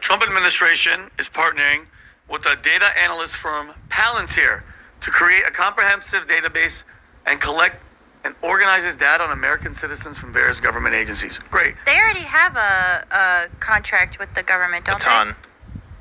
Trump administration is partnering with a data analyst firm, Palantir, to create a comprehensive database and collect and organizes data on American citizens from various government agencies. Great. They already have a contract with the government, don't they?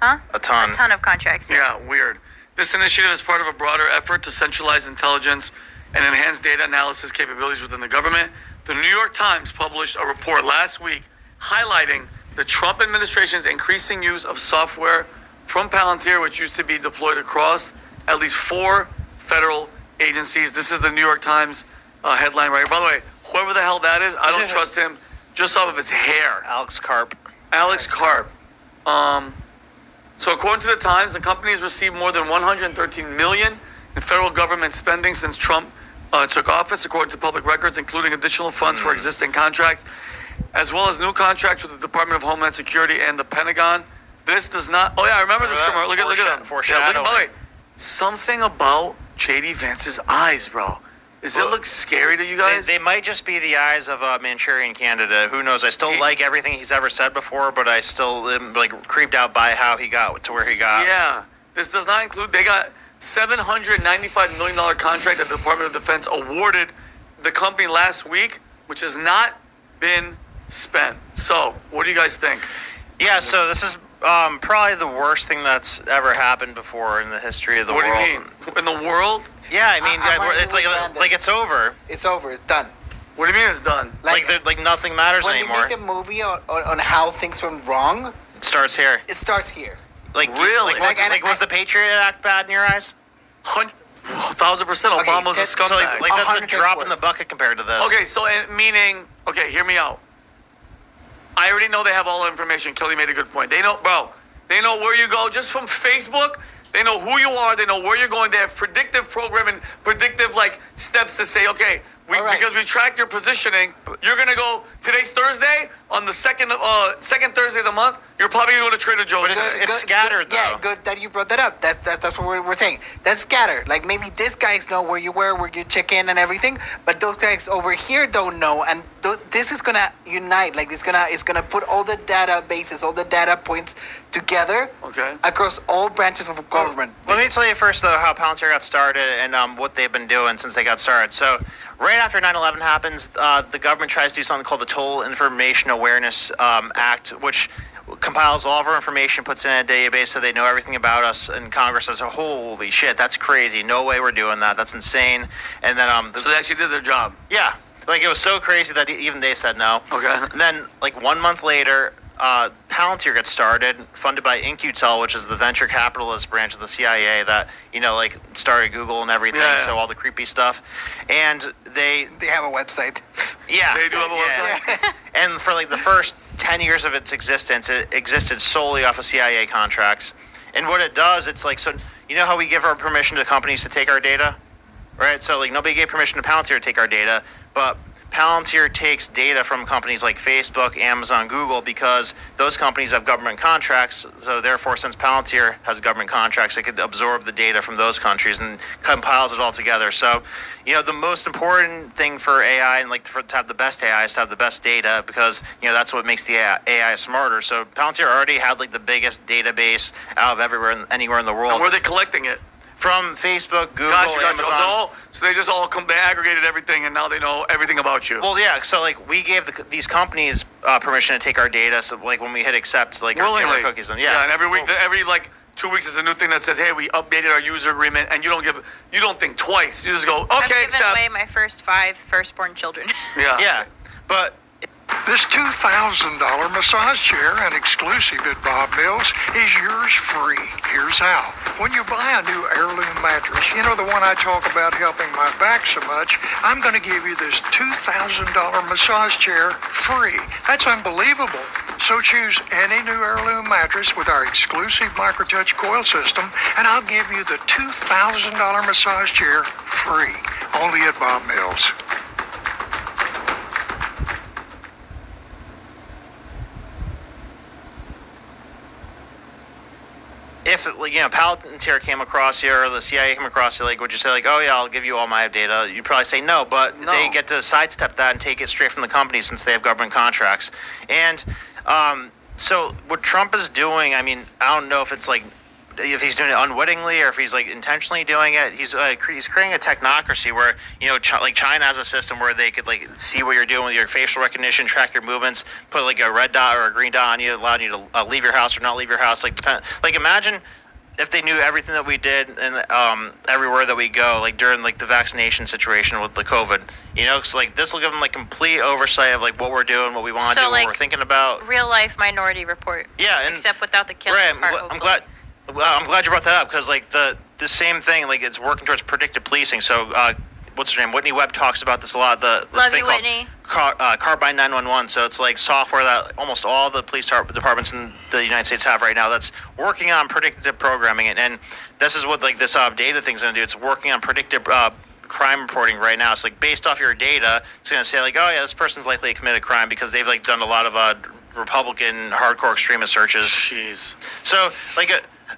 Huh? A ton. A ton of contracts. Yeah, weird. This initiative is part of a broader effort to centralize intelligence and enhance data analysis capabilities within the government. The New York Times published a report last week highlighting the Trump administration's increasing use of software from Palantir, which used to be deployed across at least 4 federal agencies. This is the New York Times headline right here. By the way, whoever the hell that is, I don't trust him just off of his hair. Alex Karp. So according to the Times, the company has received more than $113 million in federal government spending since Trump took office, according to public records, including additional funds for existing contracts, as well as new contracts with the Department of Homeland Security and the Pentagon. This does not... Oh, yeah, I remember this commercial. Look at that. Foreshadowing. By the way, something about J.D. Vance's eyes, bro. Does it look scary to you guys? They might just be the eyes of a Manchurian candidate. Who knows? I still like everything he's ever said before, but I still am creeped out by how he got to where he got. Yeah. This does not include... They got $795 million contract that the Department of Defense awarded the company last week, which has not been spent. So, what do you guys think? Yeah, so this is probably the worst thing that's ever happened before in the history of the world. What do you mean? In the world? Yeah, I mean, it's like it's over. It's over. It's done. What do you mean it's done? Like nothing matters anymore. When they make a movie on how things went wrong, it starts here. It starts here. Really? Was the Patriot Act bad in your eyes? 1,000%. Obama's a scumbag. So that's a drop in the bucket compared to this. Okay, so meaning, hear me out. I already know they have all the information. Kelly made a good point. They know, bro. They know where you go just from Facebook. They know who you are. They know where you're going. They have predictive programming, predictive steps to say, okay, because we track your positioning, you're gonna go. Today's Thursday. On the second Thursday of the month, you're probably gonna go to Trader Joe's. But it's scattered, though. Yeah, good that you brought that up. That's what we're saying. That's scattered. Like maybe these guys know where you were, where you check in and everything, but those guys over here don't know. And this is gonna unite. Like it's gonna put all the databases, all the data points together. Okay. Across all branches of government. Let me tell you first though how Palantir got started and what they've been doing since they got started. So right after 9/11 happens, the government tries to do something called the Total Information Awareness Act, which compiles all of our information, puts it in a database so they know everything about us, and Congress says, holy shit, that's crazy. No way we're doing that. That's insane. And then so they actually did their job. Yeah. It was so crazy that even they said no. Okay. And then 1 month later, Palantir gets started, funded by InQtel, which is the venture capitalist branch of the CIA that, started Google and everything, so all the creepy stuff. And they have a website. Yeah. They do have a website? Yeah. And for the first 10 years of its existence, it existed solely off of CIA contracts. And what it does, it's so you know how we give our permission to companies to take our data? Right? So nobody gave permission to Palantir to take our data, but Palantir takes data from companies like Facebook, Amazon, Google, because those companies have government contracts. So therefore, since Palantir has government contracts, it could absorb the data from those countries and compiles it all together. So, the most important thing for AI and to have the best AI is to have the best data, because that's what makes the AI smarter. So Palantir already had the biggest database out of anywhere in the world. And where are they collecting it? From Facebook, Google, Amazon. So they just they aggregated everything, and now they know everything about you. Well, yeah. So we gave these companies permission to take our data. So when we hit accept, our cookies, and and every week, every 2 weeks is a new thing that says, hey, we updated our user agreement, and you don't think twice. You just go, okay, I've given accept. away my first 5 firstborn children. Yeah, but. This $2,000 massage chair and exclusive at Bob Mills is yours free. Here's how. When you buy a new heirloom mattress, the one I talk about helping my back so much, I'm going to give you this $2,000 massage chair free. That's unbelievable. So choose any new heirloom mattress with our exclusive microtouch coil system, and I'll give you the $2,000 massage chair free. Only at Bob Mills. If Palantir came across you or the CIA came across you, would you say oh yeah, I'll give you all my data? You'd probably say no, but they get to sidestep that and take it straight from the company since they have government contracts. And So what Trump is doing, I mean, I don't know if it's like if he's doing it unwittingly or if he's like intentionally doing it. He's creating a technocracy where like China has a system where they could like see what you're doing with your facial recognition, track your movements, put like a red dot or a green dot on you, allowing you to leave your house or not leave your house. Like imagine if they knew everything that we did and everywhere that we go, like during like the vaccination situation with the COVID, so like this will give them like complete oversight of like what we're doing, what we want to do, like, what we're thinking about. Real life Minority Report. Yeah, and except without the killing right, part. I'm glad. Well, I'm glad you brought that up because like the same thing, like it's working towards predictive policing. So what's her name? Whitney Webb talks about this a lot. This Love thing you, Whitney. called Carbine 911. So it's like software that almost all the police departments in the United States have right now that's working on predictive programming. And this is what like this data thing's going to do. It's working on predictive crime reporting right now. It's like based off your data, it's going to say like, oh yeah, this person's likely to commit a crime because they've like done a lot of Republican hardcore extremist searches. Jeez. So like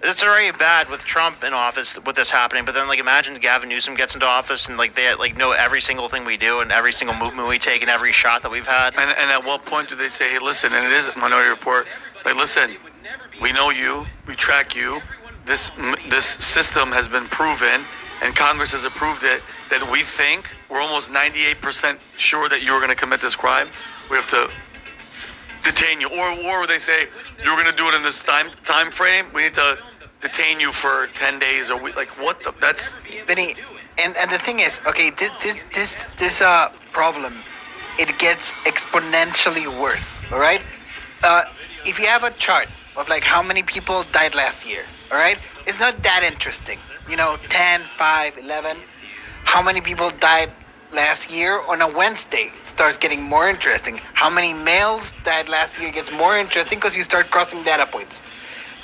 it's already bad with Trump in office with this happening, but then like imagine Gavin Newsom gets into office and like they like know every single thing we do and every single movement we take and every shot that we've had. And at what point do they say, hey, listen, and it is a Minority Report, like, listen, we know you, we track you, this system has been proven, and Congress has approved it, that we think we're almost 98% sure that you were going to commit this crime. We have to detain you, or they say you're going to do it in this time frame. We need to detain you for 10 days or like what the that's. Vinny, and the thing is, okay, this problem, it gets exponentially worse. All right, if you have a chart of like how many people died last year, all right, it's not that interesting. 10, 5, 11. How many people died last year on a Wednesday starts getting more interesting. How many males died last year gets more interesting because you start crossing data points.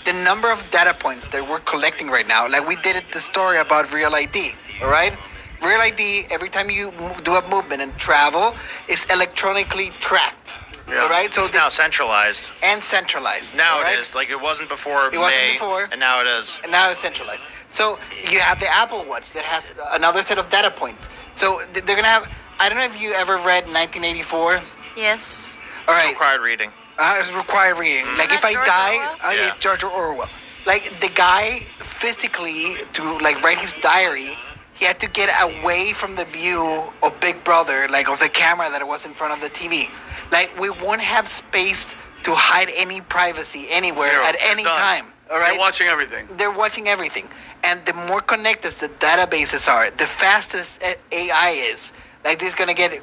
The number of data points that we're collecting right now, like we did the story about Real ID, all right? Real ID, every time you do a movement and travel, is electronically tracked, all right? So it's now centralized. And centralized. Now right? it is. Like it wasn't before It wasn't before. And now it is. And now it's centralized. So you have the Apple Watch that has another set of data points. So they're going to have, I don't know if you ever read 1984. Yes. All right. Required reading. It's required reading. Like if I George die, Yeah. it's George Orwell. Like the guy physically to like write his diary, he had to get away from the view of Big Brother, like of the camera that was in front of the TV. Like we won't have space to hide any privacy anywhere Zero. at any Done. time. All right. They're watching everything. They're watching everything. And the more connected the databases are, the fastest AI is. Like, this is going to get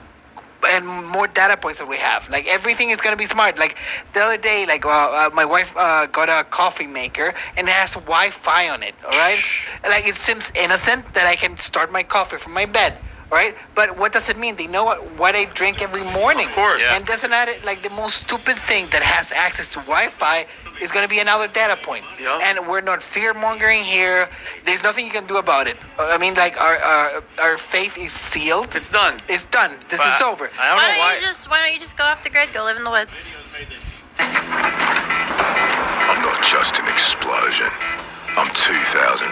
and more data points that we have. Like, everything is going to be smart. Like, the other day, like, my wife got a coffee maker, and it has Wi-Fi on it, all right? Like, it seems innocent that I can start my coffee from my bed. Right, but what does it mean? They know what I drink every morning. Of course. Yeah. And doesn't that like the most stupid thing that has access to Wi-Fi is going to be another data point. Yeah. And we're not fear mongering here. There's nothing you can do about it. I mean, like our faith is sealed. It's done. It's done. This is over. I don't know why. Why don't you just go off the grid, go live in the woods? I'm not just an explosion. I'm 2,500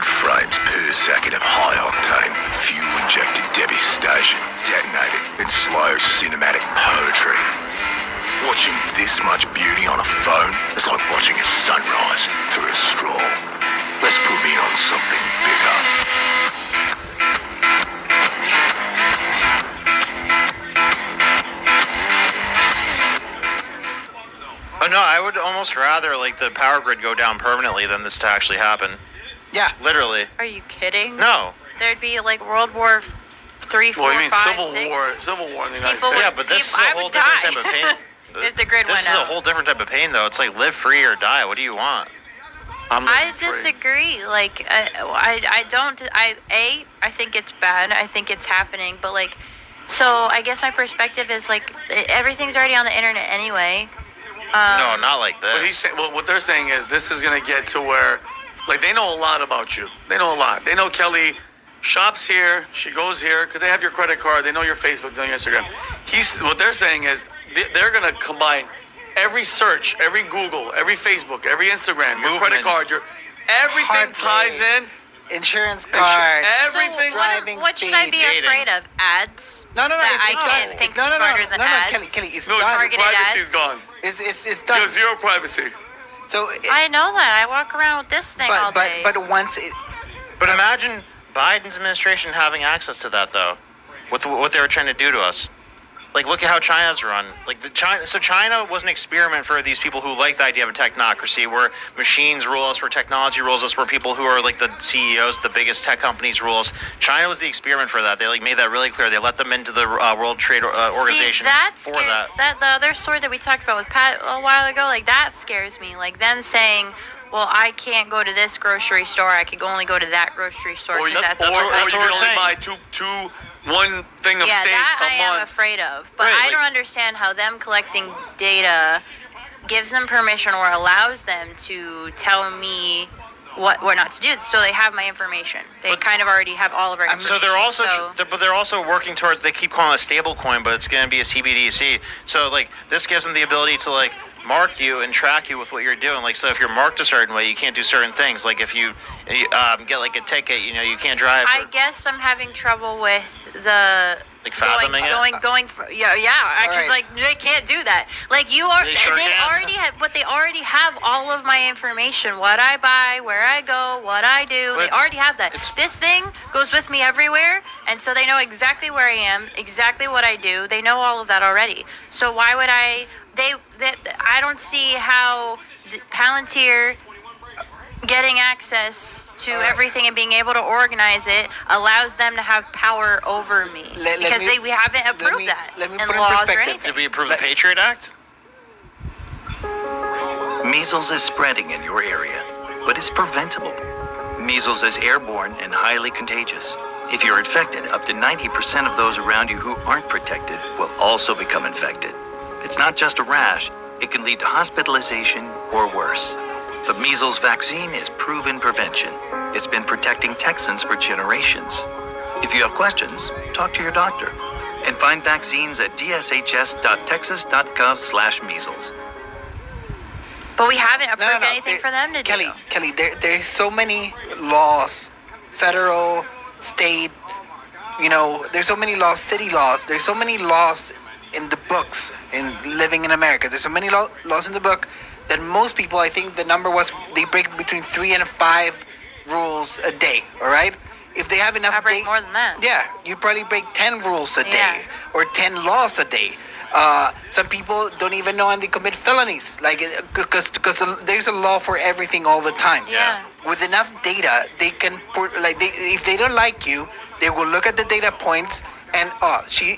frames per second of high-octane, fuel-injected devastation detonated in slow cinematic poetry. Watching this much beauty on a phone is like watching a sunrise through a straw. Let's put me on something bigger. Oh no, I would almost rather like the power grid go down permanently than this to actually happen. Yeah. Literally. Are you kidding? No. There'd be like World War 3, 4, Well, you mean 5, Civil 6. War? Civil War in the United People States. Yeah, but this is I a whole would different die. type of pain. If the grid This went is out. a whole different type of pain, though. It's like live free or die. What do you want? I'm I living free. disagree. Like, I don't. I think it's bad. I think it's happening. But like, so I guess my perspective is like everything's already on the internet anyway. No, not like What he's this. saying, well, what they're saying is this is gonna get to where, like, they know a lot about you. They know a lot. They know Kelly shops here, she goes here, because they have your credit card. They know your Facebook, they know your Instagram. What they're saying is they're gonna combine every search, every Google, every Facebook, every Instagram, your credit card, everything Heart ties rate, in. Insurance card. Everything. So driving what should I be speed. afraid of? Ads? No, That it's I done. can't think no, smarter than ads. Kelly, it's No, done. your Targeted privacy's ads. gone. It's You done. have zero privacy. So, I know that. I walk around with this thing all day. but once it, But imagine Biden's administration having access to that, though, with what they were trying to do to us. Like, look at how China's run. Like, China was an experiment for these people who like the idea of a technocracy, where machines rule us, where technology rules us, where people who are like the CEOs, the biggest tech companies rule us. China was the experiment for that. They like made that really clear. They let them into the World Trade Organization for that. The other story that we talked about with Pat a while ago, like that scares me. Like them saying, well, I can't go to this grocery store. I could only go to that grocery store. Or, 'cause you, that's or, what or that's you what can we're only saying. buy one thing of yeah, steak that I a am month. afraid of. But Right, I like- don't understand how them collecting data gives them permission or allows them to tell me what not to do. So they have my information. They kind of already have all of our information. So they're also, so- but they're also working towards. They keep calling it a stable coin, but it's going to be a CBDC. So like this gives them the ability to like mark you and track you with what you're doing. Like so, if you're marked a certain way, you can't do certain things. Like if you get like a ticket, you can't drive. I guess I'm having trouble with the Like fathoming it? going for because Alright. like they can't do that. Like you are, They sure can. already have, but they already have all of my information: what I buy, where I go, what I do. They But already have that. This thing goes with me everywhere, and so they know exactly where I am, exactly what I do. They know all of that already. So why would I? I don't see how Palantir getting access to everything and being able to organize it allows them to have power over me because we haven't approved that let me in put in laws or perspective. anything. Did we approve the Patriot Act? Measles is spreading in your area, but it's preventable. Measles is airborne and highly contagious. If you're infected, up to 90% of those around you who aren't protected will also become infected. It's not just a rash, it can lead to hospitalization or worse. The measles vaccine is proven prevention. It's been protecting Texans for generations. If you have questions, talk to your doctor and find vaccines at dshs.texas.gov/measles. But we haven't approved No. anything for them to do. Kelly, there's so many laws, federal, state, there's so many laws, city laws. There's so many laws in the books in living in America. There's so many laws in the book that most people, I think the number was, they break between 3 and 5 rules a day, all right? If they have enough I break more than that. Yeah, you probably break 10 rules a day or 10 laws a day. Some people don't even know and they commit felonies, like because there's a law for everything all the time. Yeah. With enough data, they can put if they don't like you, they will look at the data points and she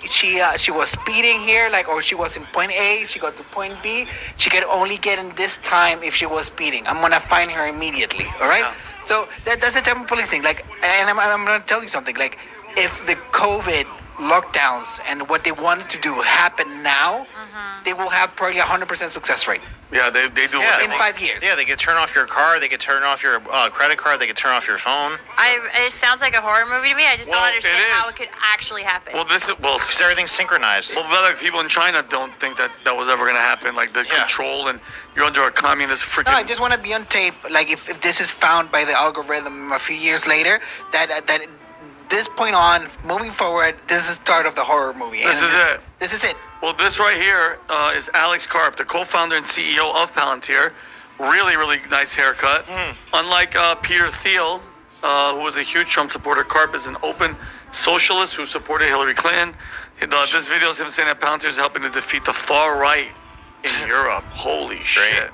was speeding here, or she was in point A, she got to point B. She could only get in this time if she was speeding. I'm gonna find her immediately. All right. Yeah. So that's the type of policing. And I'm gonna tell you something. If the COVID lockdowns and what they wanted to do happen now, they will have probably 100% success rate Yeah, they do. Yeah, what they in want. 5 years. Yeah, they could turn off your car, they could turn off your credit card, they could turn off your phone. It sounds like a horror movie to me. I just Well, don't understand it how is. it could actually happen. Well, Because everything's synchronized. but people in China don't think that was ever going to happen. Like the control, and you're under a communist freaking. No, I just want to be on tape. If this is found by the algorithm a few years later, that this point on, moving forward, this is the start of the horror movie. This is it. This is it. Well, this right here is Alex Karp, the co-founder and CEO of Palantir. Really, really nice haircut. Unlike Peter Thiel, who was a huge Trump supporter, Karp is an open socialist who supported Hillary Clinton. This video is him saying that Palantir is helping to defeat the far right in Europe. Holy shit.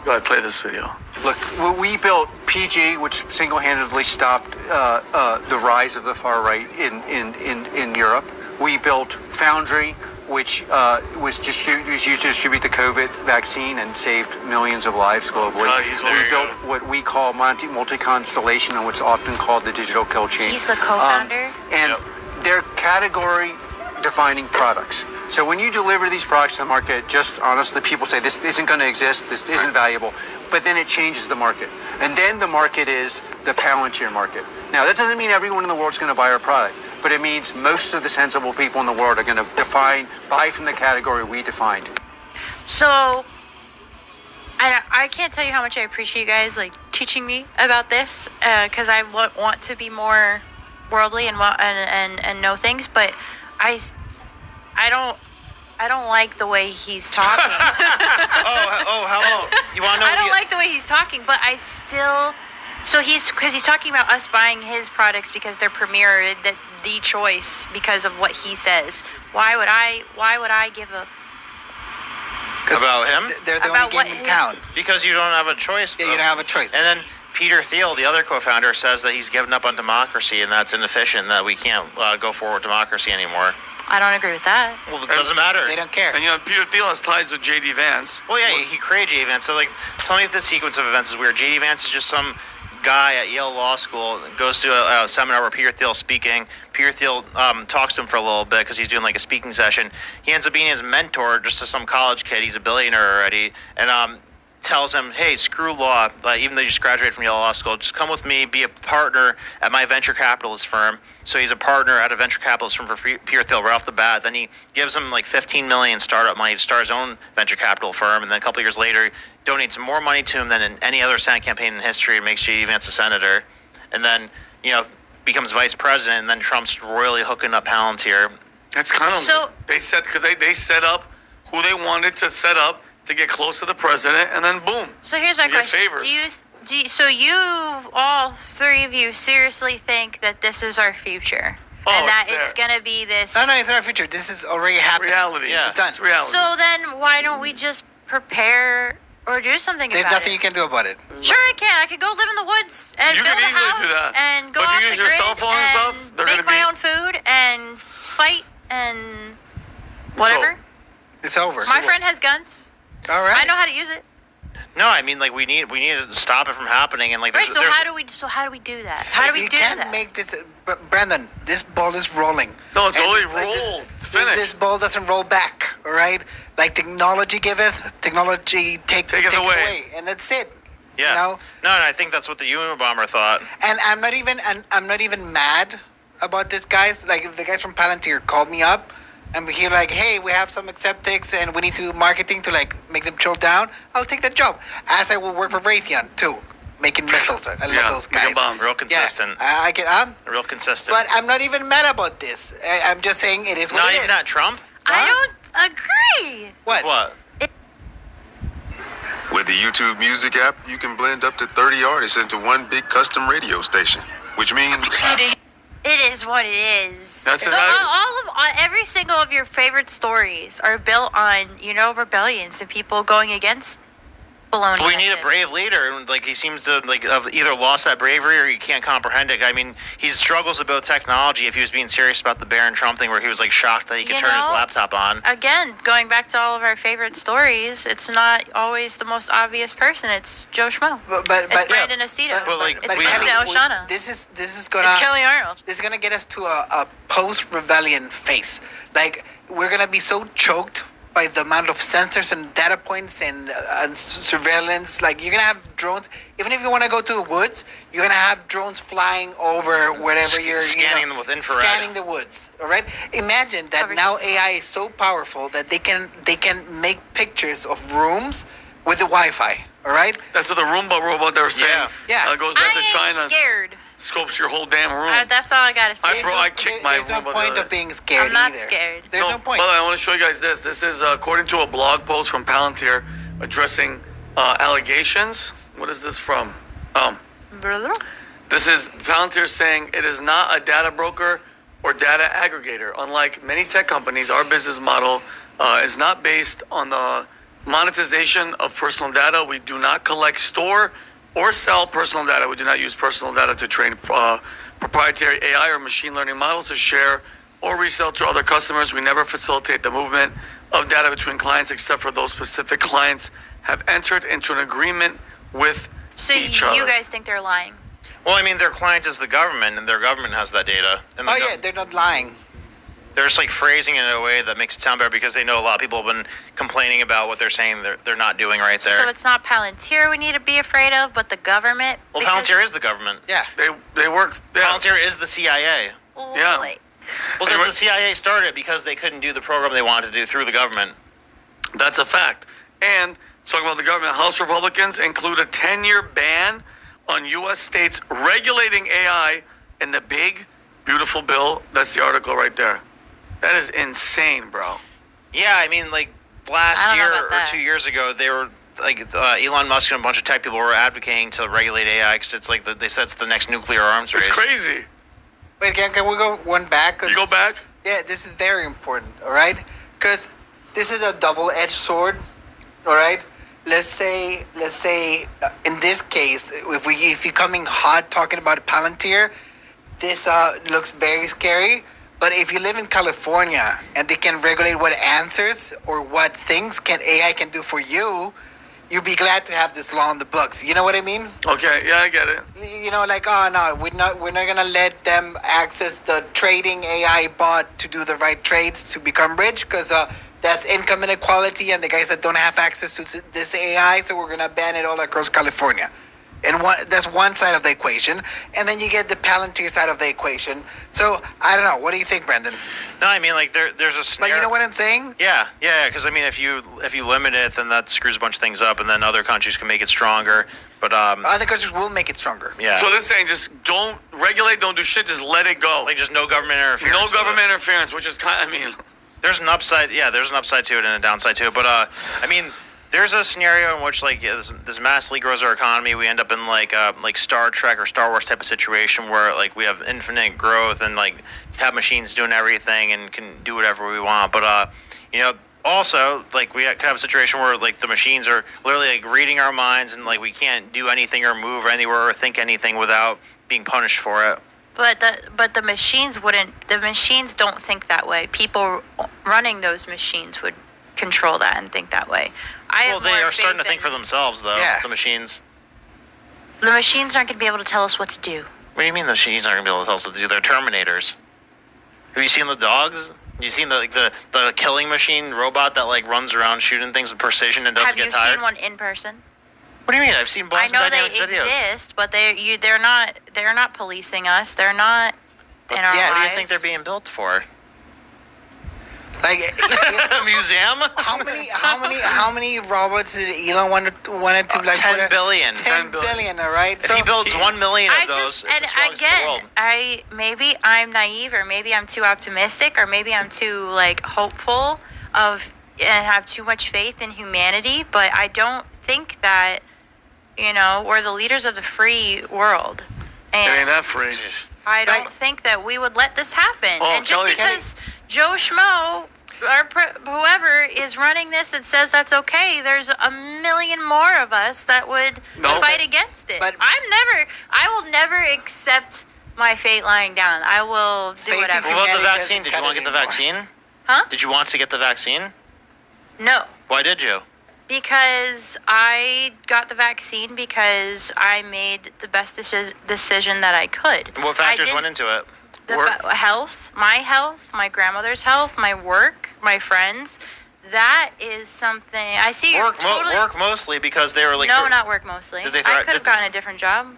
Go ahead, play this video. Look, we built PG, which single-handedly stopped the rise of the far right in Europe. We built Foundry, which was used to distribute the COVID vaccine and saved millions of lives globally. There We you built go. what we call multi-constellation, and what's often called the digital kill chain. He's the co-founder? And they're category-defining products. So when you deliver these products to the market, just honestly, people say this isn't going to exist, this isn't valuable, but then it changes the market. And then the market is the Palantir market. Now, that doesn't mean everyone in the world is going to buy our product, but it means most of the sensible people in the world are going to buy from the category we defined. So, I can't tell you how much I appreciate you guys teaching me about this because I want to be more worldly and know things, but I I don't like the way he's talking. How you want to know? I don't like the way he's talking, but I still. So because he's talking about us buying his products because they're premier, that the choice because of what he says. Why would I give a? About him? They're the About only what game in his- town. Because you don't have a choice. Yeah, you don't have a choice. And then Peter Thiel, the other co-founder, says that he's given up on democracy and that's inefficient, that we can't go forward with democracy anymore. I don't agree with that. Well, it doesn't matter. They don't care. And Peter Thiel has ties with J.D. Vance. Well, yeah, he created J.D. Vance. So, tell me if the sequence of events is weird. J.D. Vance is just some guy at Yale Law School, goes to a seminar where Peter Thiel's speaking. Peter Thiel talks to him for a little bit because he's doing a speaking session. He ends up being his mentor just to some college kid. He's a billionaire already. And tells him, hey, screw law. Even though you just graduated from Yale Law School, just come with me, be a partner at my venture capitalist firm. So he's a partner at a venture capitalist firm for Peter Thiel right off the bat. Then he gives him $15 million startup money to start his own venture capital firm. And then a couple years later, donates more money to him than in any other Senate campaign in history and makes J.D. Vance a senator. And then, becomes vice president. And then Trump's royally hooking up Palantir. That's kind of So- they set because they set up who they wanted to set up to get close to the president, and then boom. So here's my You get question: favors. So you all three of you seriously think that this is our future, Oh, and that it's it's there. gonna be this? No, it's not our future. This is already happening. Reality. Yeah. It's done. It's reality. So then, why don't we just prepare or do something There's about nothing it? you can do about it. Sure, I can. I could go live in the woods and You build could a easily house do that. and go But if off you the use your grid cell phone and stuff, they're make gonna my be- own food and fight and whatever. It's over. My friend has guns. All right. I know how to use it. No, I mean, we need to stop it from happening. And Right. there's, So there's, how do we do that? How do we you do can't that? make this, Brandon. This ball is rolling. No, it's And already this- rolled. It's finished. This ball doesn't roll back. All right. Like technology giveth, technology taketh away. and that's it. yeah. You know? No, and I think that's what the Unabomber thought. And I'm not even mad about this, guys. Like the guys from Palantir called me up. And he hey, we have some acceptics and we need to marketing to make them chill down. I'll take that job. As I will work for Raytheon too, making missiles. I love Yeah, those making guys. bombs. Real consistent. Yeah, I can. Real consistent. But I'm not even mad about this. I'm just saying it is what Not it even is. that Trump? I don't agree. What? What? With the YouTube Music app, you can blend up to 30 artists into one big custom radio station, which means It is what it is. That's So exactly- every single of your favorite stories are built on rebellions and people going against baloney. We need a methods. brave leader, and he seems to have either lost that bravery or he can't comprehend it. I mean, he struggles about technology. If he was being serious about the Barron Trump thing, where he was shocked that he could You turn his know, laptop on. Again, going back to all of our favorite stories, it's not always the most obvious person. It's Joe Schmo. But It's Brandon Aceto. But, it's we Vincent have- Oshana. This is gonna. It's Kelly Arnold. This is gonna get us to a post-rebellion phase. We're gonna be so choked by the amount of sensors and data points and surveillance. You're gonna have drones. Even if you want to go to the woods, you're gonna have drones flying over wherever you're Scanning them with infrared. Scanning the woods. All right. Imagine that Covered. now AI is so powerful that they can make pictures of rooms with the Wi-Fi. All right. That's what the Roomba robot they were saying. Yeah. Yeah. Goes back I to China. ain't scared. Scopes your whole damn room. That's all I gotta say. I kicked my There's no Roomba the point other of day. being scared I'm not either. scared. There's no point. But I want to show you guys this. This is according to a blog post from Palantir addressing allegations. What is this from? This is Palantir saying it is not a data broker or data aggregator. Unlike many tech companies, our business model is not based on the monetization of personal data. We do not collect, store, or sell personal data. We do not use personal data to train proprietary AI or machine learning models to share or resell to other customers. We never facilitate the movement of data between clients except for those specific clients have entered into an agreement with So each other. you guys think they're lying? Well, I mean, their client is the government, and their government has that data. And the Oh yeah, they're not lying. they're just phrasing it in a way that makes it sound better because they know a lot of people have been complaining about what they're saying they're not doing right there. So it's not Palantir we need to be afraid of, but the government. Well, because- Palantir is the government. Yeah. They work. Yeah. Palantir is the CIA. Oh, Yeah. boy. Well, because the CIA started because they couldn't do the program they wanted to do through the government. That's a fact. And talking about the government, House Republicans include a 10-year ban on U.S. states regulating AI in the big, beautiful bill. That's the article right there. That is insane, bro. Yeah, I mean, like I last don't know year about or that. 2 years ago, they were like Elon Musk and a bunch of tech people were advocating to regulate AI because it's like they said it's the next nuclear arms race. It's crazy. Wait, can we go one back? 'Cause- You go back? Yeah, this is very important, all right? Because this is a double-edged sword, all right? Let's say, in this case, if you're coming hot talking about Palantir, this looks very scary. But if you live in California and they can regulate what answers or what things AI can do for you, you'd be glad to have this law on the books. You know what I mean? Okay, yeah, I get it. You know, like, oh no, we're not gonna let them access the trading AI bot to do the right trades to become rich, because that's income inequality, and the guys that don't have access to this AI, so we're gonna ban it all across California. And that's one side of the equation, and then you get the Palantir side of the equation. So I don't know. What do you think, Brendan? No, I mean like there's a But scenario. you know what I'm saying? Yeah. Because I mean, if you limit it, then that screws a bunch of things up, and then other countries can make it stronger. But Other countries will make it stronger. yeah. So this saying, just don't regulate, don't do shit, just let it go. like just no government interference. No with it. government interference, which is kind. I mean, There's an upside. Yeah, there's an upside to it and a downside to it. But I mean, there's a scenario in which like this massively grows our economy. We end up in like Star Trek or Star Wars type of situation where like we have infinite growth and like have machines doing everything and can do whatever we want. But also like we could have a situation where like the machines are literally like reading our minds and like we can't do anything or move anywhere or think anything without being punished for it. But the machines wouldn't. The machines don't think that way. People running those machines would control that and think that way. Well, they are starting to think for themselves, though. Yeah. The machines. The machines aren't going to be able to tell us what to do. What do you mean the machines aren't going to be able to tell us what to do? They're Terminators. Have you seen the dogs? Have you seen the killing machine robot that like runs around shooting things with precision and doesn't Have get you tired? seen one in person? What do you mean? I've seen I Boston know they Dynamics videos. exist, but they're not policing us. They're not But in our what do lives. you think they're being built for? Like, A museum? how many robots did Elon wanted to like 10 put a- billion. 10 billion, all right? If he builds 1 million I of those, just it's and the strongest in the world. again, maybe I'm naive, or maybe I'm too optimistic, or maybe I'm too like hopeful and have too much faith in humanity. But I don't think that we're the leaders of the free world, it ain't and that free. I don't Like- think that we would let this happen. Oh, And just Kelly- because Joe Schmo or whoever is running this and says that's okay, there's a million more of us that would No. fight against it. but- I will never accept my fate lying down. I will do Faith in whatever. What about the Humanity vaccine? doesn't Did you cut want to it get the anymore. vaccine? Huh? Did you want to get the vaccine? No. Why did you? Because I got the vaccine because I made the best decision that I could. And what I factors didn't- went into it? health, my grandmother's health, my work, my friends. That is something I see. You're totally Work mostly because they were like. no, not work mostly. Did they I threat- could have did- gotten a different job.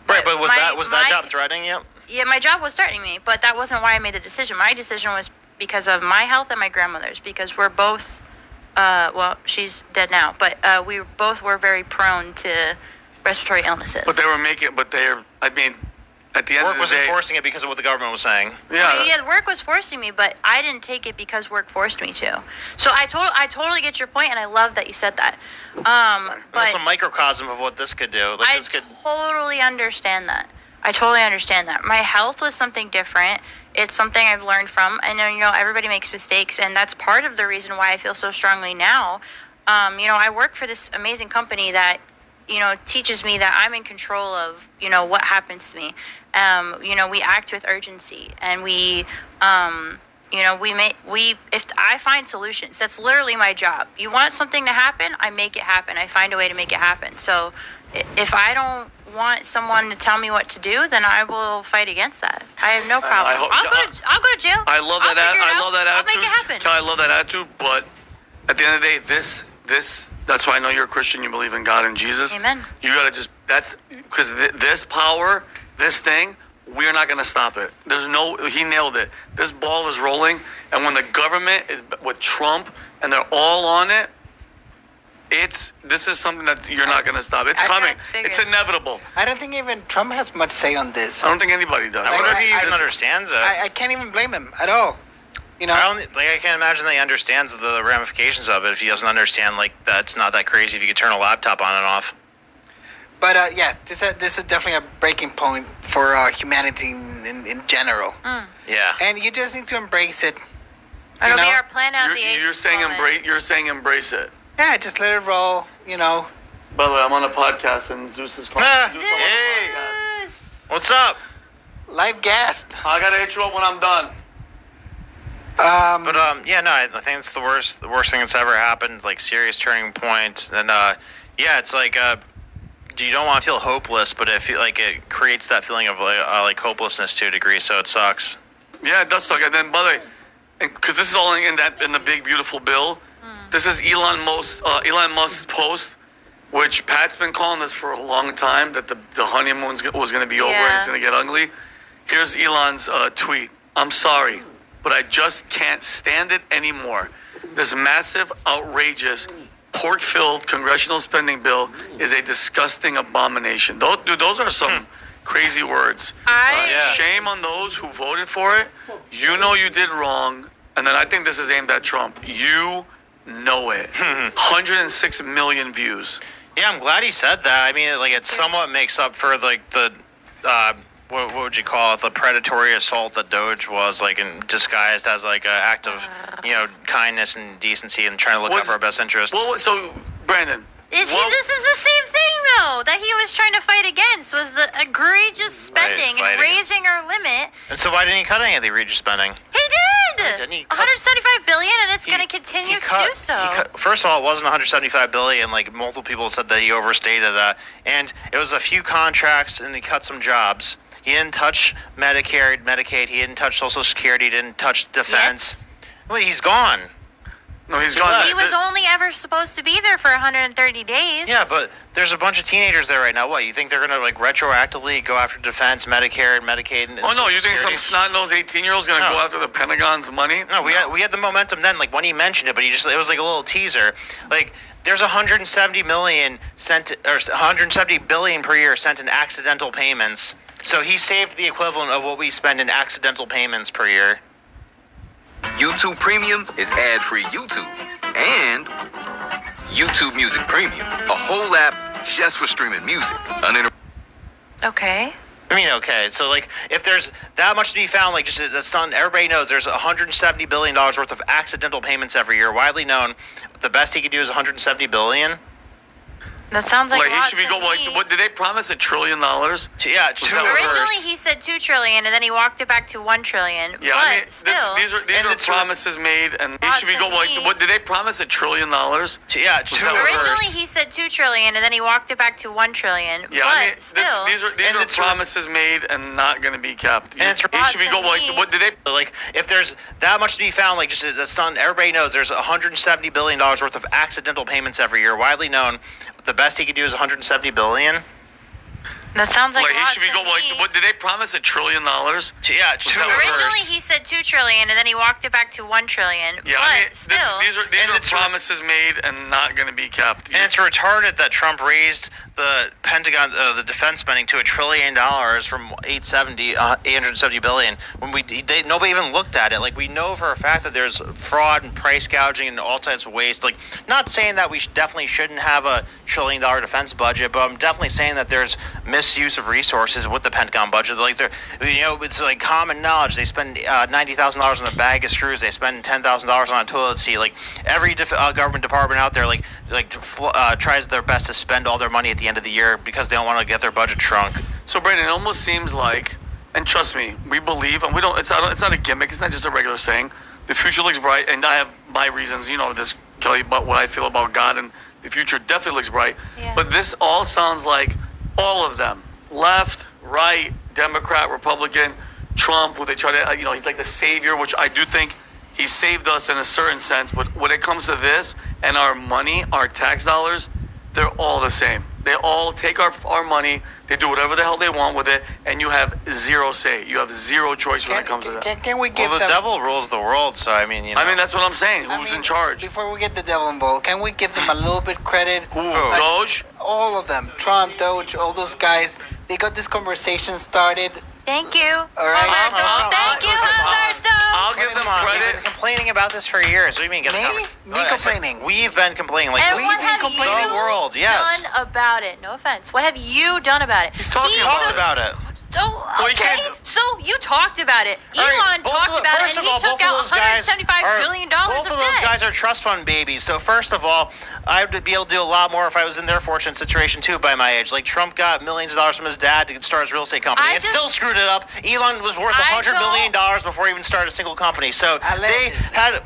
Right, but was my- that my- job threatening you? Yeah, my job was threatening me, but that wasn't why I made the decision. My decision was because of my health and my grandmother's, because we're both, well, she's dead now, but we both were very prone to respiratory illnesses. But they were making. But they're. I mean, at the end Work of the was day, enforcing it because of what the government was saying. yeah. Work was forcing me, but I didn't take it because work forced me to. So I totally get your point, and I love that you said that. That's But a microcosm of what this could do. Like I this could. totally understand that. I totally understand that. My health was something different. It's something I've learned from. I know, everybody makes mistakes, and that's part of the reason why I feel so strongly now. I work for this amazing company that, teaches me that I'm in control of, what happens to me. We act with urgency, and we if I find solutions. That's literally my job. You want something to happen, I make it happen. I find a way to make it happen. So if I don't want someone to tell me what to do, then I will fight against that. I have no problem. I'll go to jail. I love that. I'll I love that I'll attitude. make it happen. I love that attitude. But at the end of the day, this. That's why I know you're a Christian. You believe in God and Jesus. Amen. You gotta just. That's because this power, this thing. We're not gonna stop it. He nailed it. This ball is rolling, and when the government is with Trump and they're all on it, this is something that you're not gonna stop. It's coming. It's bigger. It's inevitable. I don't think even Trump has much say on this. I don't think anybody does. I wonder if he I- even I- understands it. I can't even blame him at all. You know, I can't imagine that he understands the ramifications of it if he doesn't understand like that's not that crazy if you could turn a laptop on and off. but yeah, this is definitely a breaking point for humanity in general, Yeah. and you just need to embrace it. It'll be know, our plan out the You're saying moment. embrace. You're saying embrace it. Yeah, just let it roll. You know, By the way, I'm on a podcast and Zeus is calling. Ah, Zeus, I'm on a podcast. Yes. What's up? live guest. I gotta hit you up when I'm done. But yeah, no, I think it's the worst thing that's ever happened. Like serious turning point, and yeah, it's like you don't want to feel hopeless, but it creates that feeling of like hopelessness to a degree. So it sucks. Yeah, it does suck. And then, by the way, because this is all in the big beautiful bill. This is Elon Musk's post, which Pat's been calling this for a long time that the honeymoon was going to be over and Yeah. it's going to get ugly. Here's Elon's tweet. I'm sorry, but I just can't stand it anymore. This massive, outrageous, pork-filled congressional spending bill is a disgusting abomination. Those are some crazy words. Yeah. Shame on those who voted for it. You know you did wrong. And then I think this is aimed at Trump. You know it. 106 million views. Yeah, I'm glad he said that. I mean, like it somewhat makes up for like the what would you call it? The predatory assault that Doge was like disguised as like an act of kindness and decency and trying to look out for our best interests. Well, so Brandon, This is the same thing though that he was trying to fight against was the egregious spending and fighting. raising our limit. And so why didn't he cut any of the egregious spending? He did. Didn't he cut- 175 billion, and it's going to continue to do so. First of all, it wasn't 175 billion. Like multiple people said that he overstated that, and it was a few contracts, and he cut some jobs. He didn't touch Medicare, Medicaid. He didn't touch Social Security. He didn't touch defense. Well, he's gone. no, he's gone. He was only ever supposed to be there for 130 days. Yeah, but there's a bunch of teenagers there right now. What, you think they're gonna like retroactively go after defense, Medicare, and Medicaid? And Oh no, Social you think some Security? snot-nosed 18-year-old's gonna No. go after the Pentagon's money? No, we had the momentum then, like when he mentioned it, but it was like a little teaser. Like there's 170 million sent or 170 billion per year sent in accidental payments. So he saved the equivalent of what we spend in accidental payments per year. YouTube Premium is ad-free YouTube. And YouTube Music Premium, a whole app just for streaming music. Okay. I mean, okay, so like if there's that much to be found, like just that's not everybody knows there's 170 billion dollars worth of accidental payments every year, widely known. The best he could do is 170 billion. That sounds like Like a he lot should be to going. Like, me. what did they promise? $1 trillion? Yeah, two that what- Originally, he said 2 trillion, and then he walked it back to 1 trillion. Yeah, but I mean, still, these And are it's promises made, and he Not should be to going. Like, me. what did they promise? $1 trillion? Yeah, two that what- originally he said 2 trillion, and then he walked it back to 1 trillion. Yeah, but I mean, still, these And are it's- promises made and not going to be kept. And it's he should be to going. me. Like, what did they? Like, if there's that much to be found, like, just that's not everybody knows there's 170 billion dollars worth of accidental payments every year, widely known. The best he could do is 170 billion. that sounds like Like a he lot should be to going. me. Like, what did they promise? $1 trillion? Yeah, two that what- Originally, he said 2 trillion, and then he walked it back to 1 trillion. Yeah, but I mean, still, these And are it's- promises made and not going to be kept. And it's retarded that Trump raised the Pentagon, the defense spending to $1 trillion from 870 billion. When nobody even looked at it. Like we know for a fact that there's fraud and price gouging and all types of waste. Like not saying that we definitely shouldn't have a $1 trillion defense budget, but I'm definitely saying that there's misuse of resources with the Pentagon budget. Like it's like common knowledge. They spend $90,000 on a bag of screws. They spend $10,000 on a toilet seat. Like every government department out there, tries their best to spend all their money at the end of the year because they don't want to get their budget shrunk. So, Brandon, it almost seems like, and trust me, we believe, and we don't. It's not a gimmick. It's not just a regular saying. The future looks bright, and I have my reasons. You know this, Kelly, about what I feel about God, and the future definitely looks bright. Yeah. But this all sounds like all of them, left, right, Democrat, Republican, Trump, who they try to, he's like the savior, which I do think he saved us in a certain sense. But when it comes to this and our money, our tax dollars, they're all the same. They all take our money. They do whatever the hell they want with it, and you have zero say. You have zero choice when it comes to that. Can we give Well, the them? devil rules the world, so I mean, I mean, that's what I'm saying. Who's I mean, in charge? Before we get the devil involved, can we give them a little bit credit? Who? Doge? All of them, Trump, Doge, all those guys. They got this conversation started Thank you, All right. Humberto. Thank you, Humberto. I'll give them We've credit. been complaining about this for years. What do you mean? Get Me? the Me complaining? We've been complaining. Like And We've what been have complaining. you The world, yes. done about it? No offense. What have you done about it? He's talking He about took- about it. Oh, Well, you okay. can't- So you talked about it. All right, Elon both talked of the- about it, first and of all, he took both of out those guys $175 are- billion Both of of those debt. guys are trust fund babies. So first of all, I would be able to do a lot more if I was in their fortunate situation too by my age. Like Trump got millions of dollars from his dad to start his real estate company I and just- still screwed it up. Elon was worth I $100 million don't- before he even started a single company. So Allegedly. they had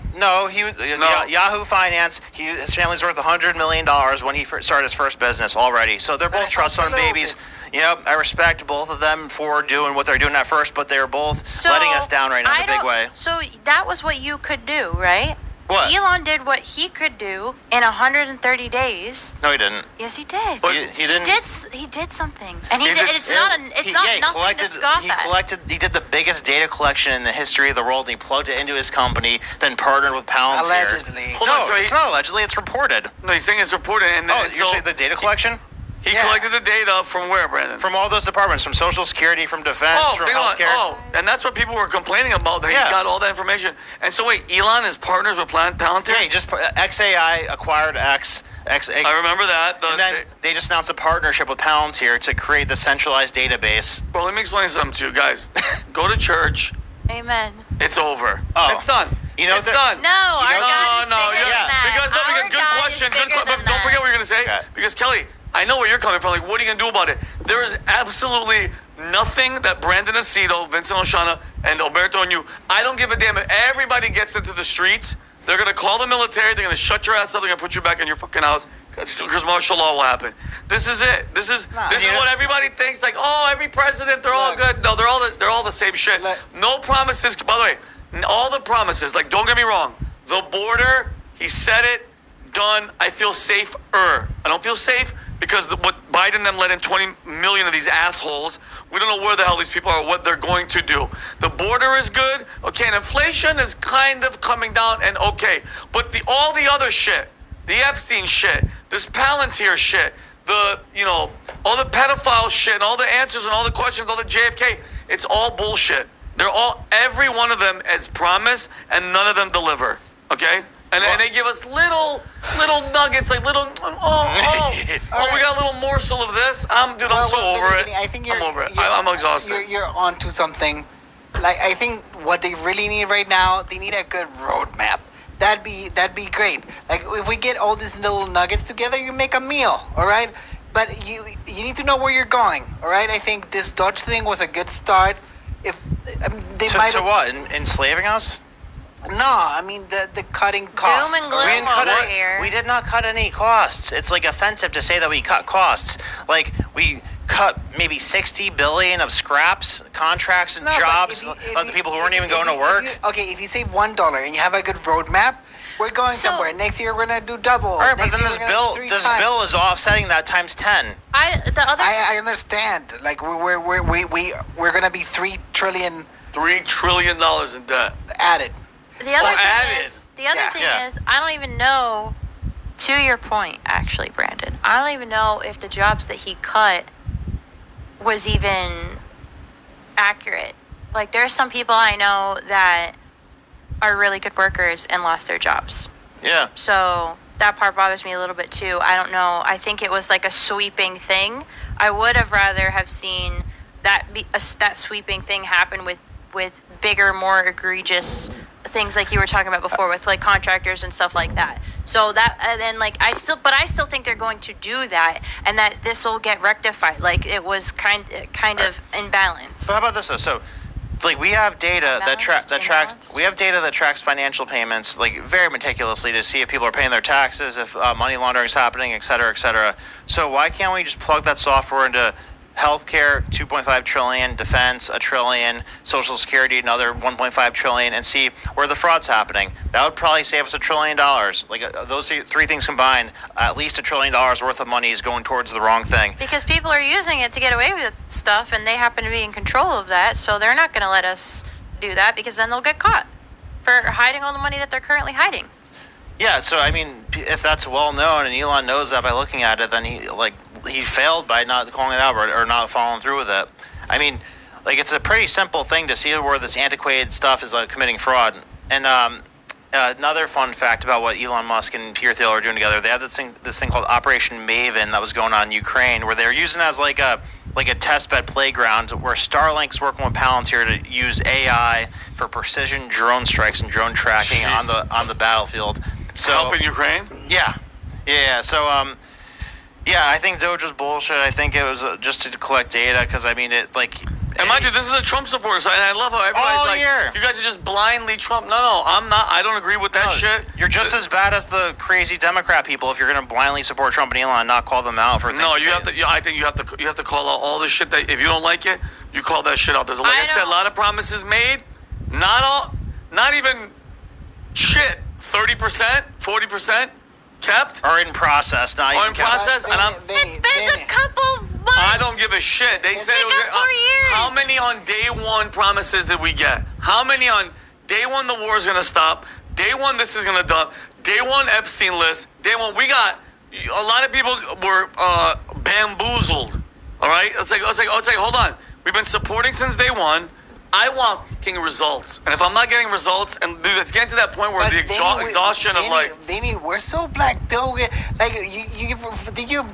Yahoo Finance. His family's worth $100 million when he started his first business already. So they're both But trust fund absolutely. babies. You know, I respect both of them for doing what they're doing at first, but they're both So, letting us down right now in I a big don't- way. So that was what you could do, right? What? Elon did what he could do in 130 days. No, he didn't. Yes, he did. But He didn't. He did something, and he He did. did- It's not. It's He- not yeah, he nothing collected, to scoff he at. collected. He did the biggest data collection in the history of the world, and he plugged it into his company. Then partnered with Palantir. Allegedly. Hold no, on, so it's not allegedly. It's reported. No, he's saying it's reported. And Oh, and you're so saying the data collection he Yeah. collected the data from where, Brandon? from all those departments, from Social Security, from Defense, Oh, from think on. healthcare. Oh, and that's what people were complaining about. That Yeah. he got all that information. And so wait, Elon is partners with Palantir. Yeah, he just XAI acquired X. I remember that. And then they just announced a partnership with Palantir to create the centralized database. Bro, let me explain something to you guys. Go to church. Amen. It's over. Oh. It's done. You know it's that- done. No, our know- God is bigger yeah. than that. Because Our good God question. Is bigger But than don't that. forget what you're gonna say. Okay. Because Kelly, I know where you're coming from. Like, what are you gonna do about it? There is absolutely nothing that Brandon Aceto, Vincent Oshana, and Alberto and you. I don't give a damn if everybody gets into the streets. They're gonna call the military. They're gonna shut your ass up. They're gonna put you back in your fucking house because martial law will happen. This is it. This is what everybody thinks. Like, oh, every president, they're all Look. good. No, they're all the same shit. Look. No promises. By the way, all the promises. Like, don't get me wrong. The border. He said it. Done. I feel safer. I don't feel safe because what Biden then let in 20 million of these assholes. We don't know where the hell these people are, what they're going to do. The border is good, okay, and inflation is kind of coming down and okay. But all the other shit, the Epstein shit, this Palantir shit, all the pedophile shit, and all the answers and all the questions, all the JFK, it's all bullshit. Every one of them as promised, and none of them deliver, okay? And they give us little nuggets, like we got a little morsel of this. I'm so over it. I think I'm over it. I'm exhausted. You're onto something. Like, I think what they really need right now, they need a good roadmap. That'd be great. Like, if we get all these little nuggets together, you make a meal, all right? But you need to know where you're going, all right? I think this Dodge thing was a good start. If they might To what? Enslaving us? No, I mean the cutting costs. Doom and all gloom right? didn't cut over it. here. We did not cut any costs. It's like offensive to say that we cut costs. Like we cut maybe 60 billion of scraps, contracts, and No, but jobs if of the people who weren't even going to work. If you save $1 and you have a good roadmap, we're going So- somewhere. Next year we're gonna do double. All right, but Next then year this we're gonna do bill, three this times. bill is offsetting that times 10. I understand. Like we're gonna be $3 trillion $3 trillion in debt. added. The other added. thing Yeah. is, I don't even know. To your point, actually, Brandon, I don't even know if the jobs that he cut was even accurate. Like, there's some people I know that are really good workers and lost their jobs. Yeah. So that part bothers me a little bit too. I don't know. I think it was like a sweeping thing. I would have rather have seen that that sweeping thing happen with bigger, more egregious things like you were talking about before with like contractors and stuff like that. So that, and then like I still think they're going to do that, and that this will get rectified. Like it was kind of imbalanced. So how about this though? So, like we have data that tracks. We have data that tracks financial payments, like very meticulously to see if people are paying their taxes, if money laundering is happening, et cetera, et cetera. So why can't we just plug that software into healthcare, 2.5 trillion, defense, $1 trillion, Social Security, another 1.5 trillion, and see where the fraud's happening? That would probably save us $1 trillion. Like those three things combined, at least $1 trillion worth of money is going towards the wrong thing. Because people are using it to get away with stuff, and they happen to be in control of that, so they're not going to let us do that, because then they'll get caught for hiding all the money that they're currently hiding. Yeah, so I mean, if that's well known and Elon knows that by looking at it, then he failed by not calling it out or not following through with it. I mean, Like, it's a pretty simple thing to see where this antiquated stuff is like committing fraud. And another fun fact about what Elon Musk and Peter Thiel are doing together, they had this thing called Operation Maven that was going on in Ukraine, where they're using it as like a testbed playground where Starlink's working with Palantir to use AI for precision drone strikes and drone tracking on the battlefield. So helping Ukraine? Yeah. So I think Doge was bullshit. I think it was just to collect data because I mean it like. And mind you, this is a Trump supporter site, and I love how everybody's like, year. you guys are just blindly Trump. No, I'm not. I don't agree with that shit. You're just as bad as the crazy Democrat people if you're going to blindly support Trump and Elon and not call them out for things. No, I think you have to call out all the shit that if you don't like it, you call that shit out. There's like I said, a lot of promises made, not even shit. 30%, 40% kept, or in process, not even in process. Vinny, And I'm. It's been a couple months. I don't give a shit. They said it was 4 years. How many on day one promises did we get? How many on day one the war is gonna stop? Day one this is gonna dump. Day one Epstein list. Day one we got. A lot of people were bamboozled. All right. It's like hold on. We've been supporting since day one. I want fucking results, and if I'm not getting results, and dude, it's getting to that point where But the exhaustion of like. Vinny, we're so black pill. Like did you?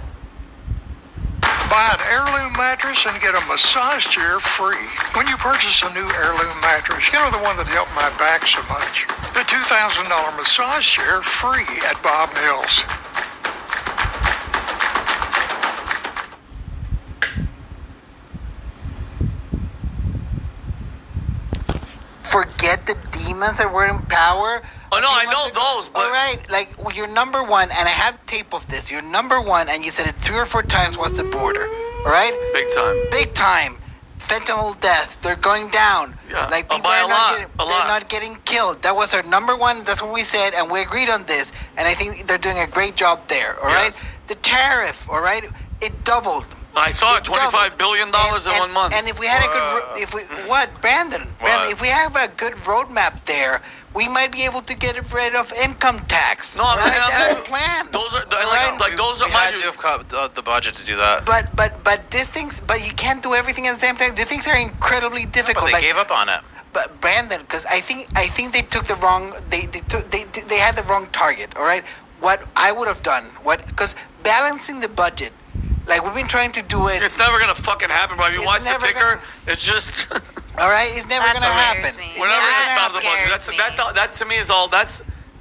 Buy an heirloom mattress and get a massage chair free. When you purchase a new heirloom mattress, you know the one that helped my back so much. The $2,000 massage chair free at Bob Mills. Forget the demons that were in power. Oh no, I know those, but all right, like you're number one, and I have tape of this. You're number one, and you said it 3 or 4 times. What's the border? All right, big time. Fentanyl death, they're going down. Yeah, like people by are a lot. they're not getting killed. That was our number one. That's what we said, and we agreed on this. And I think they're doing a great job there. All right, the tariff, all right, it doubled. I saw it, $25 billion in 1 month. And if we had a good, Brandon, if we have a good roadmap there, we might be able to get rid of income tax. No, that's the plan. Those are right? like those are We my. had to have cut the budget to do that. But these things, but you can't do everything at the same time. These things are incredibly difficult. But they gave up on it. But Brandon, because I think they took the wrong. They had the wrong target. All right. What I would have done, because balancing the budget. Like, we've been trying to do it. It's never going to fucking happen, bro. If you watch the ticker, it's just... All right? It's never going to happen. We're never going to stop the budget. That to me is all...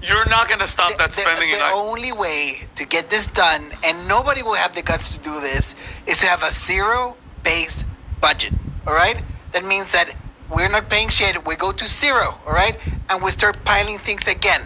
You're not going to stop that spending. The only way to get this done, and nobody will have the guts to do this, is to have a zero-based budget. All right? That means that we're not paying shit. We go to zero. All right? And we start piling things again.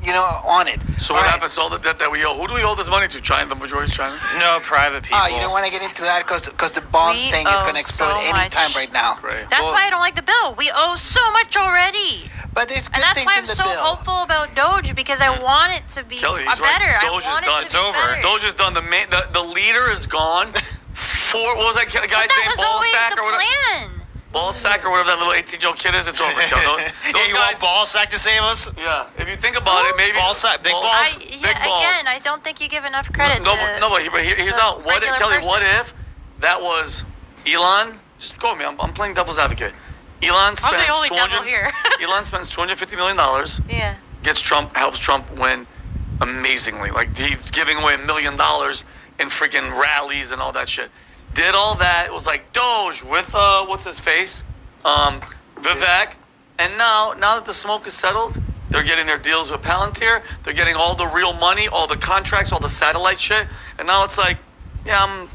On it. So what happens to all the debt that we owe? Who do we owe this money to? China? The majority is China? No, private people. Oh, you don't want to get into that because the bond thing is going to explode anytime right now. Great. That's why I don't like the bill. We owe so much already. But there's good and that's things why in I'm the so bill. hopeful about Doge because I want it to be Kelly, he's better. Right. I Doge want is done. it to be better. Doge is done. The leader is gone. What was that guy's name? Ballsack or whatever? Plan. Ballsack or whatever that little 18-year-old kid is, it's over, Joe. You want Ballsack to save us? Yeah. If you think about it, maybe Ballsack, big balls. Big balls. Again, I don't think you give enough credit. But here's out. What if, Kelly? What if that was Elon? Just go with me. I'm playing devil's advocate. Elon spends I'm the only devil here. Elon spends $250 million. Yeah. Helps Trump win amazingly. Like he's giving away $1 million in freaking rallies and all that shit. Did all that. It was like Doge with what's his face, Vivek. And now that the smoke is settled, they're getting their deals with Palantir. They're getting all the real money, all the contracts, all the satellite shit. And now it's like, yeah,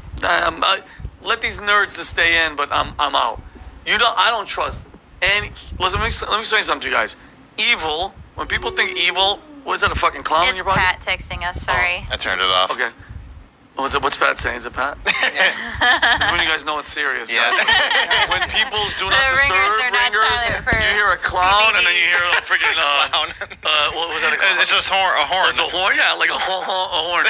let these nerds to stay in, but I'm out. I don't trust any. Listen, let me explain something to you guys. Evil. When people think evil, what is that? A fucking clown in It's your body? Pat texting us. Sorry. I turned it off. Okay. What's Pat saying? Is it Pat? It's when you guys know it's serious. Yeah. When people's do not The ringers disturb are not silent for you hear a clown and then you hear a freaking Clown. what was that? A clown? It's just a horn. It's a horn, yeah, like a horn.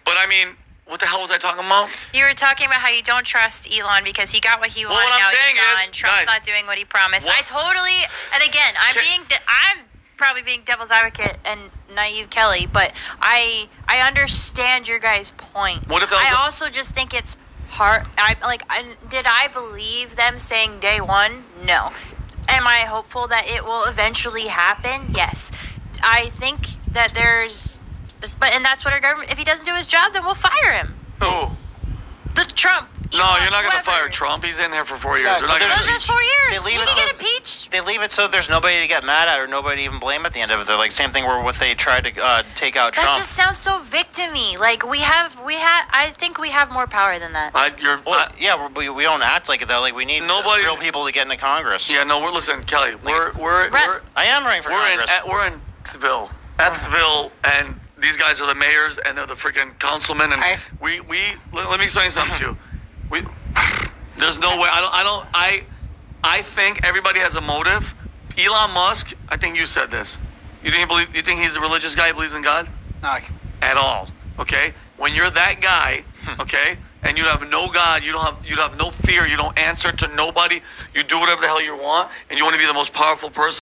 But I mean, what the hell was I talking about? You were talking about how you don't trust Elon because he got what he wanted. what I'm now saying he's is, gone. Trump's guys, not doing what he promised. what- I totally. And again, I'm probably being devil's advocate and naive Kelly, but I understand your guys' point. What if that was I a- also just think it's part. Did I believe them saying day one? No. Am I hopeful that it will eventually happen? Yes. I think that and that's what our government. If he doesn't do his job, then we'll fire him. Who? The Trump. No, you're not going to fire Trump. He's in there for 4 years. Yeah, They're not but gonna That's 4 years. They leave He it can so- get impeached. They leave it so there's nobody to get mad at or nobody to even blame at the end of it. They're like same thing where what they tried to take out That Trump. just sounds so victim-y. Like I think we have more power than that. We don't act like it though. Like we need real people to get into Congress. Yeah, no. Listen, Kelly. I am running for Congress. We're in Evansville, and these guys are the mayors, and they're the freaking councilmen, and let me explain something to you. There's no way. I think everybody has a motive. Elon Musk. I think you said this. You think he's a religious guy who believes in God? No. At all. Okay. When you're that guy, okay, and you have no God, you have no fear, you don't answer to nobody, you do whatever the hell you want, and you want to be the most powerful person.